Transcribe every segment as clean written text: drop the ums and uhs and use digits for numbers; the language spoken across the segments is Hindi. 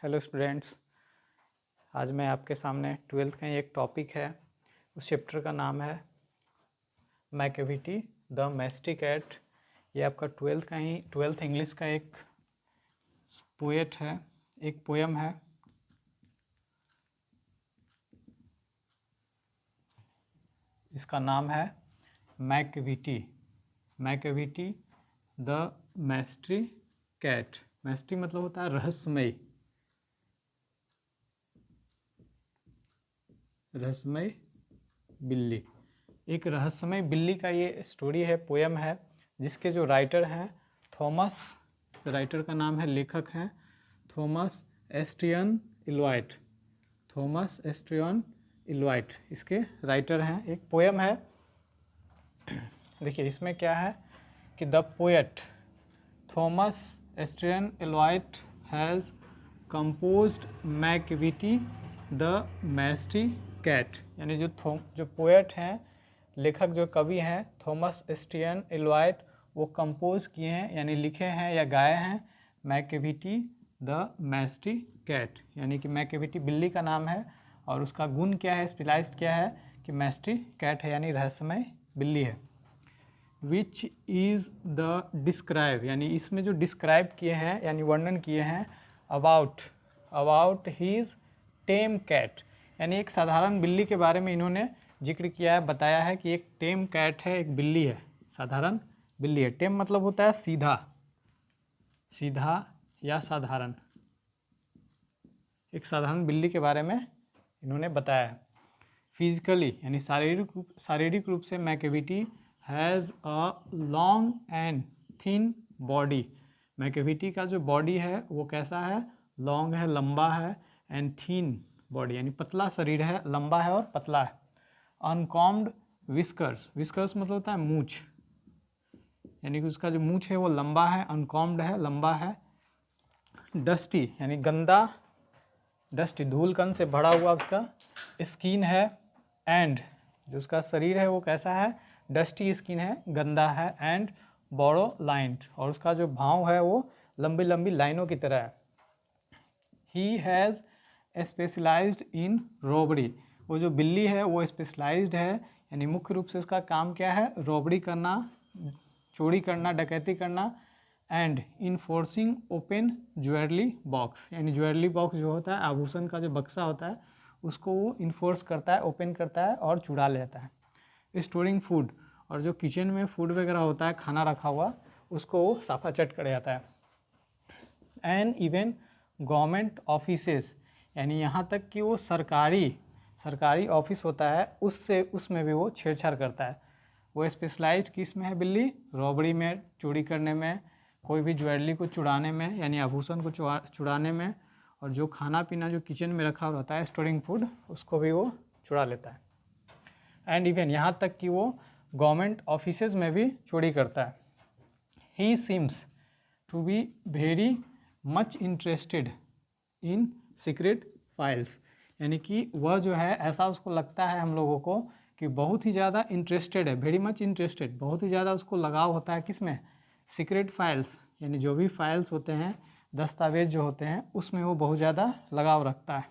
Hello students. आज मैं आपके सामने ट्वेल्थ का ही एक टॉपिक है। उस चैप्टर का नाम है मैकेविटी द मैस्टिक एट। ये आपका ट्वेल्थ इंग्लिश का एक पोएट है, एक पोयम है। इसका नाम है Macavity the mystery cat. Mystery मतलब होता है रहस्यमय बिल्ली। एक रहस्यमय बिल्ली का ये स्टोरी है, पोयम है, जिसके जो राइटर हैं थॉमस, राइटर का नाम है, लेखक हैं थॉमस एस्ट्रियन इलवाइट। इसके राइटर हैं। एक पोयम है। देखिए इसमें क्या है कि the poet Thomas Stearns Eliot has composed Macavity the mystery cat. यानी जो पोएट हैं, लेखक जो कवि हैं थॉमस एस्ट्रियन इलवाइट, वो कंपोज किए हैं यानी लिखे हैं या गाए हैं मैकेविटी द मैस्ट्री कैट। यानी कि मैकेविटी बिल्ली का नाम है और उसका गुण क्या है, स्पेशलाइज्ड क्या है कि मैस्ट्री कैट है यानी रहस्यमय बिल्ली है। विच इज़ द डिस्क्राइब, यानी इसमें जो डिस्क्राइब किए हैं यानी वर्णन किए हैं अबाउट हीज़ टेम कैट, यानी एक साधारण बिल्ली के बारे में इन्होंने जिक्र किया है, बताया है कि एक टेम कैट है, एक बिल्ली है, साधारण बिल्ली है। टेम मतलब होता है सीधा या साधारण। एक साधारण बिल्ली के बारे में इन्होंने बताया है। फिजिकली यानी शारीरिक रूप से Macavity has a long and thin body. Macavity का जो बॉडी है वो कैसा है, लॉन्ग है, लंबा है, एंड थिन बॉडी यानी पतला शरीर है, लंबा है और पतला है। अनकॉम्ड विस्कर्स मतलब होता है मूछ, यानी कि उसका जो मूछ है वो लंबा है, अनकॉम्ड है, लंबा है। डस्टी यानी गंदा, डस्टी धूल कण से भरा हुआ उसका स्किन है। एंड जो उसका शरीर है वो कैसा है, डस्टी स्किन है, गंदा है। एंड बोरो लाइन्ड, और उसका जो भाव है वो लंबी लंबी लाइनों की तरह है। He has specialised in robbery, वो जो बिल्ली है वो स्पेशलाइज्ड है यानी मुख्य रूप से उसका काम क्या है, रॉबरी करना, चोरी करना, डकैती करना। And enforcing open jewellery box, यानी ज्वेलरी बॉक्स जो होता है, आभूषण का जो बक्सा होता है, उसको वो इन्फोर्स करता है, ओपन करता है और चुरा लेता है। स्टोरिंग फूड, और जो किचन में फूड वगैरह होता है, खाना रखा हुआ, उसको वो साफा चट कर जाता है। एंड इवन गवर्नमेंट ऑफिसेस, यानी यहाँ तक कि वो सरकारी ऑफिस होता है उसमें भी वो छेड़छाड़ करता है। वो स्पेशलाइज्ड किस में है बिल्ली, रॉबरी में, चोरी करने में, कोई भी ज्वेलरी को चुराने में यानी आभूषण को चुराने में, और जो खाना पीना जो किचन में रखा रहता है स्टोरिंग फूड, उसको भी वो चुरा लेता है। एंड इवन यहाँ तक कि वो गवर्नमेंट ऑफिसेज में भी चोरी करता है। He seems to be very much interested in secret files, यानी कि वह जो है ऐसा उसको लगता है हम लोगों को कि बहुत ही ज़्यादा इंटरेस्टेड है, वेरी मच इंटरेस्टेड, बहुत ही ज़्यादा उसको लगाव होता है किसमें, सीक्रेट फाइल्स, यानी जो भी फाइल्स होते हैं, दस्तावेज जो होते हैं, उसमें वो बहुत ज़्यादा लगाव रखता है।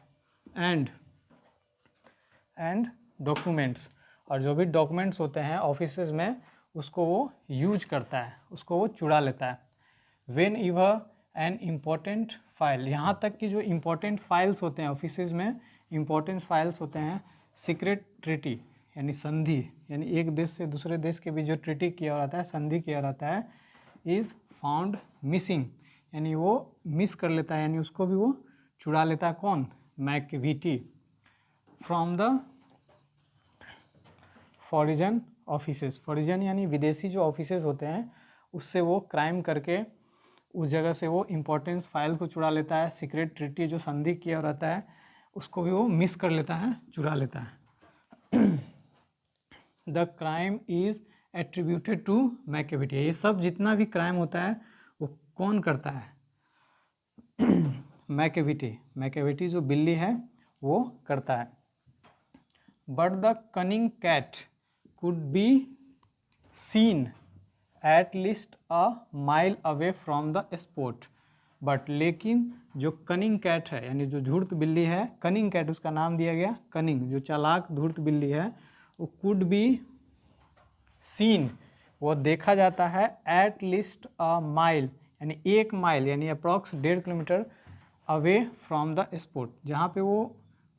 एंड डॉक्यूमेंट्स, और जो भी डॉक्यूमेंट्स होते हैं ऑफिसेज में, उसको वो यूज करता है, उसको वो चुरा लेता है। When ever an important file, यहाँ तक कि जो इम्पोर्टेंट फाइल्स होते हैं ऑफिसेज में, इम्पोर्टेंट फाइल्स होते हैं, सीक्रेट ट्रीटी यानी संधि, यानी एक देश से दूसरे देश के बीच जो ट्रीटी किया रहता है, संधि किया रहता है, इज़ फाउंड मिसिंग, यानी वो मिस कर लेता है, यानी उसको भी वो चुरा लेता है। कौन, Macavity, from the foreign offices. Foreign यानी विदेशी जो ऑफिसेज होते हैं, उससे वो क्राइम करके उस जगह से वो इम्पोर्टेंस फाइल को चुरा लेता है। सीक्रेट ट्रीटी जो संधि किया रहता है, उसको भी वो मिस कर लेता है, चुरा लेता है। The crime is attributed to Macavity, ये सब जितना भी क्राइम होता है वो कौन करता है, मैकेविटी जो बिल्ली है वो करता है। But the cunning cat could be seen at least a mile away from the spot, but लेकिन जो कनिंग कैट है यानी जो धूर्त बिल्ली है, कनिंग कैट उसका नाम दिया गया, कनिंग जो चालाक धूर्त बिल्ली है, वो कुड बी सीन, वो देखा जाता है एट लीस्ट अ माइल यानी 1 माइल यानी approx 1.5 kilometre away from the spot, जहाँ पे वो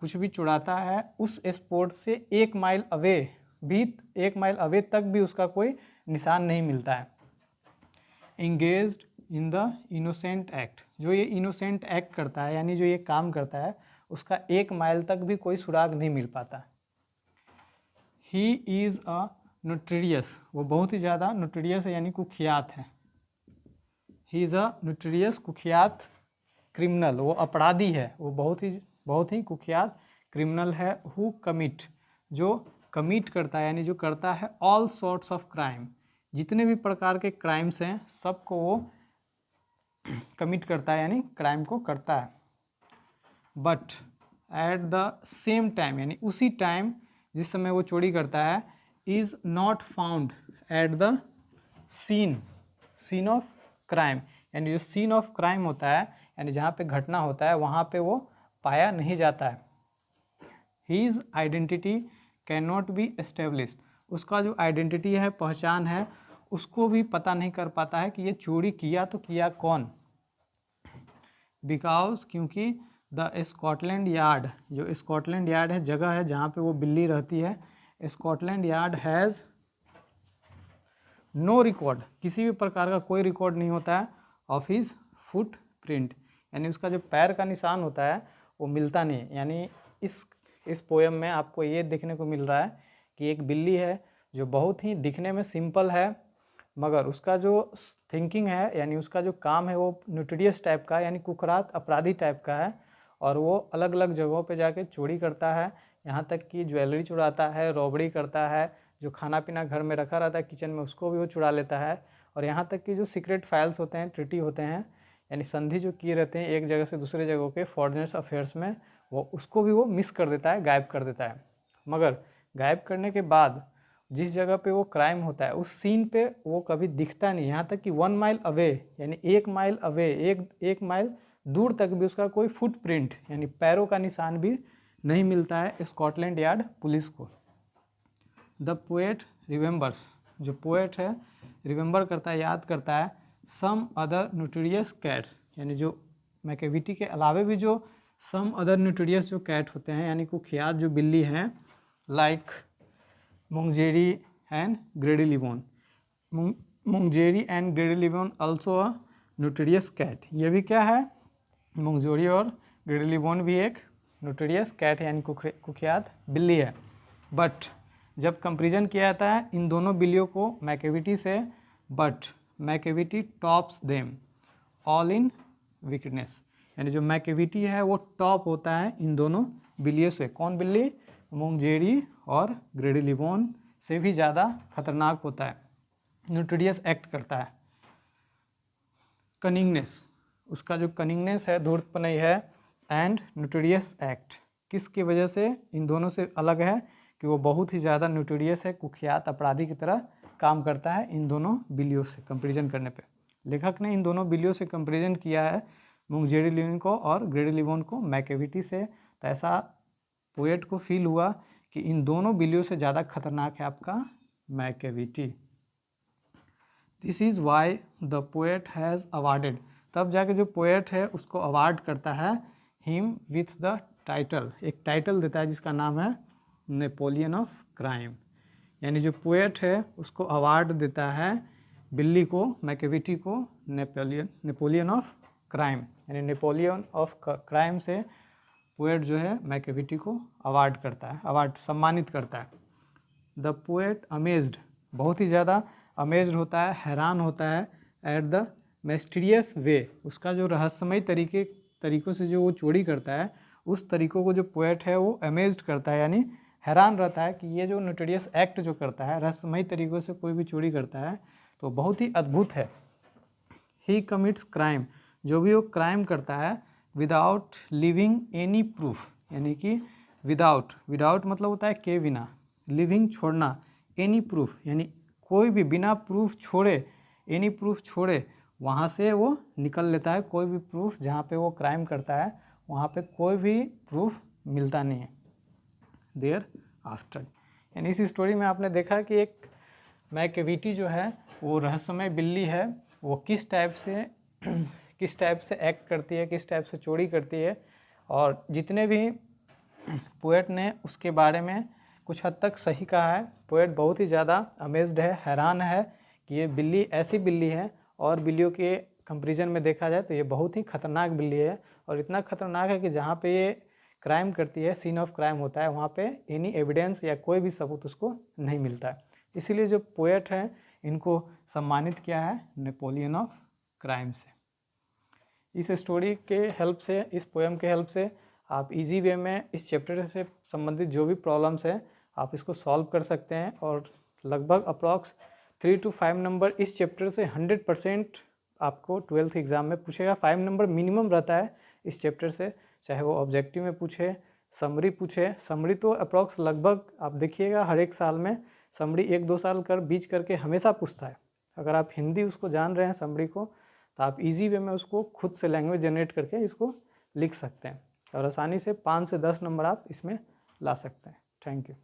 कुछ भी चुराता है उस स्पॉट से 1 माइल अवे भी, 1 माइल अवे तक भी उसका कोई निशान नहीं मिलता है। Engaged in the innocent act, जो ये इनोसेंट एक्ट करता है यानी जो ये काम करता है उसका 1 माइल तक भी कोई सुराग नहीं मिल पाता। ही इज़ अ नोटोरियस, वो बहुत ही ज़्यादा नोटोरियस है यानी कुख्यात है। ही इज़ अ नोटोरियस कुख्यात क्रिमिनल, वो अपराधी है, वो बहुत ही कुख्यात क्रिमिनल है। हु कमिट, जो कमिट करता है यानी जो करता है ऑल सॉर्ट्स ऑफ क्राइम, जितने भी प्रकार के क्राइम्स हैं सबको वो कमिट करता है यानी क्राइम को करता है। But at the same time यानी उसी टाइम जिस समय वो चोरी करता है, is not found at the scene of crime, यानी जो सीन ऑफ क्राइम होता है यानी जहाँ पे घटना होता है वहाँ पे वो पाया नहीं जाता है। His identity can not be established, उसका जो आइडेंटिटी है, पहचान है, उसको भी पता नहीं कर पाता है कि ये चोरी किया तो किया कौन। बिकॉज, क्योंकि द स्कॉटलैंड यार्ड, जो स्कॉटलैंड यार्ड है, जगह है जहाँ पे वो बिल्ली रहती है, Scotland Yard has no record, किसी भी प्रकार का कोई रिकॉर्ड नहीं होता है ऑफ हिज फुट प्रिंट, यानी उसका जो पैर का निशान होता है वो मिलता नहीं। यानी इस पोएम में आपको ये देखने को मिल रहा है कि एक बिल्ली है जो बहुत ही दिखने में सिंपल है, मगर उसका जो थिंकिंग है यानी उसका जो काम है वो नोटोरियस टाइप का यानी कुख्यात अपराधी टाइप का है, और वो अलग अलग जगहों पे जाके चोरी करता है, यहाँ तक कि ज्वेलरी चुराता है, रॉबरी करता है, जो खाना पीना घर में रखा रहता है किचन में उसको भी वो चुरा लेता है, और यहाँ तक कि जो सीक्रेट फाइल्स होते हैं, ट्रिटी होते हैं यानी संधि जो किए रहते हैं एक जगह से दूसरे जगह के फॉरेनर्स अफेयर्स में, वो उसको भी वो मिस कर देता है, गायब कर देता है। मगर गायब करने के बाद जिस जगह पे वो क्राइम होता है उस सीन पे वो कभी दिखता नहीं, यहाँ तक कि 1 माइल अवे यानी 1 माइल अवे, एक माइल दूर तक भी उसका कोई फुटप्रिंट यानी पैरों का निशान भी नहीं मिलता है स्कॉटलैंड यार्ड पुलिस को। द पोएट रिमेंबर्स, जो पोएट है रिमेंबर करता है, याद करता है, सम अदर नोटोरियस कैट्स, यानी जो मैकेविटी के अलावे भी जो सम अदर नोटोरियस जो कैट होते हैं यानी कुख्यात जो बिल्ली हैं, लाइक मुंगजेरी एंड ग्रेडी लिबोन, मुंगजेरी एंड ग्रेडी लिबोन ऑल्सो अ नोटोरियस कैट, ये भी क्या है, मुंगजेरी और ग्रेडी लिबोन भी एक नोटोरियस कैट है यानी कुख्यात बिल्ली है। बट जब कंपेरिजन किया जाता है इन दोनों बिल्लियों को मैकेविटी से, but Macavity tops them all in wickedness, यानी जो मैकेविटी है वो टॉप होता है इन दोनों बिल्लियों से। कौन बिल्ली, मुंगजेरी और ग्रेडी लिबोन से भी ज़्यादा खतरनाक होता है, नोटोरियस एक्ट करता है। कनिंगनेस, उसका जो कनिंगनेस है, धूर्तपनई है, एंड नोटोरियस एक्ट, किसकी वजह से इन दोनों से अलग है कि वो बहुत ही ज़्यादा नोटोरियस है, कुख्यात अपराधी की तरह काम करता है इन दोनों बिल्लियों से कंपेरिजन करने पे। लेखक ने इन दोनों बिल्लियों से कंपेरिजन किया है, मुंगजेरी लिबोन को और ग्रेडी लिबोन को मैकेविटी से, तो ऐसा पोएट को फील हुआ कि इन दोनों बिल्लियों से ज़्यादा खतरनाक है आपका Macavity. This is why the poet has awarded, तब जाके जो पोएट है उसको अवार्ड करता है हिम विथ द टाइटल, एक टाइटल देता है जिसका नाम है नेपोलियन ऑफ क्राइम, यानी जो पोएट है उसको अवार्ड देता है बिल्ली को, मैकेविटी को, नेपोलियन ऑफ क्राइम, यानी नेपोलियन ऑफ क्राइम से पोएट जो है मैकेविटी को अवार्ड करता है, अवार्ड सम्मानित करता है। द पोएट अमेज्ड, बहुत ही ज़्यादा अमेज्ड होता है, हैरान होता है, एट द मिस्टीरियस वे, उसका जो रहस्यमय तरीकों से जो वो चोरी करता है उस तरीकों को जो पोएट है वो अमेज्ड करता है, यानी हैरान रहता है कि ये जो नोटोरियस एक्ट जो करता है, रहस्यमय तरीकों से कोई भी चोरी करता है तो बहुत ही अद्भुत है। ही कमिट्स क्राइम, जो भी वो क्राइम करता है, विदाउट लिविंग एनी प्रूफ, यानी कि विदाउट मतलब होता है के बिना, लिविंग छोड़ना, एनी प्रूफ यानी कोई भी बिना प्रूफ छोड़े, एनी प्रूफ छोड़े वहाँ से वो निकल लेता है कोई भी प्रूफ, जहाँ पे वो क्राइम करता है वहाँ पे कोई भी प्रूफ मिलता नहीं है देयर आफ्टर। यानी इस स्टोरी में आपने देखा कि एक मैकेविटी जो है वो रहस्यमय बिल्ली है, वो किस टाइप से एक्ट करती है, किस टाइप से चोरी करती है, और जितने भी पोएट ने उसके बारे में कुछ हद तक सही कहा है। पोएट बहुत ही ज़्यादा अमेज्ड है, हैरान है कि ये बिल्ली ऐसी बिल्ली है, और बिल्लियों के कंपैरिजन में देखा जाए तो ये बहुत ही खतरनाक बिल्ली है, और इतना खतरनाक है कि जहाँ पे ये क्राइम करती है, सीन ऑफ क्राइम होता है, वहाँ पे एनी एविडेंस या कोई भी सबूत उसको नहीं मिलता है। इसीलिए जो पोएट हैं इनको सम्मानित किया है नेपोलियन ऑफ क्राइम से। इस स्टोरी के हेल्प से, इस पोएम के हेल्प से आप इजी वे में इस चैप्टर से संबंधित जो भी प्रॉब्लम्स है आप इसको सॉल्व कर सकते हैं, और लगभग अप्रॉक्स 3 to 5 नंबर इस चैप्टर से 100% आपको 12th एग्ज़ाम में पूछेगा। 5 नंबर मिनिमम रहता है इस चैप्टर से, चाहे वो ऑब्जेक्टिव में पूछे, समरी पूछे। समरी तो अप्रॉक्स लगभग आप देखिएगा हर एक साल में समरी 1-2 साल कर बीच करके हमेशा पूछता है। अगर आप हिंदी उसको जान रहे हैं समरी को, तो आप इजी वे में उसको खुद से लैंग्वेज जनरेट करके इसको लिख सकते हैं, और आसानी से 5 से 10 नंबर आप इसमें ला सकते हैं। Thank you.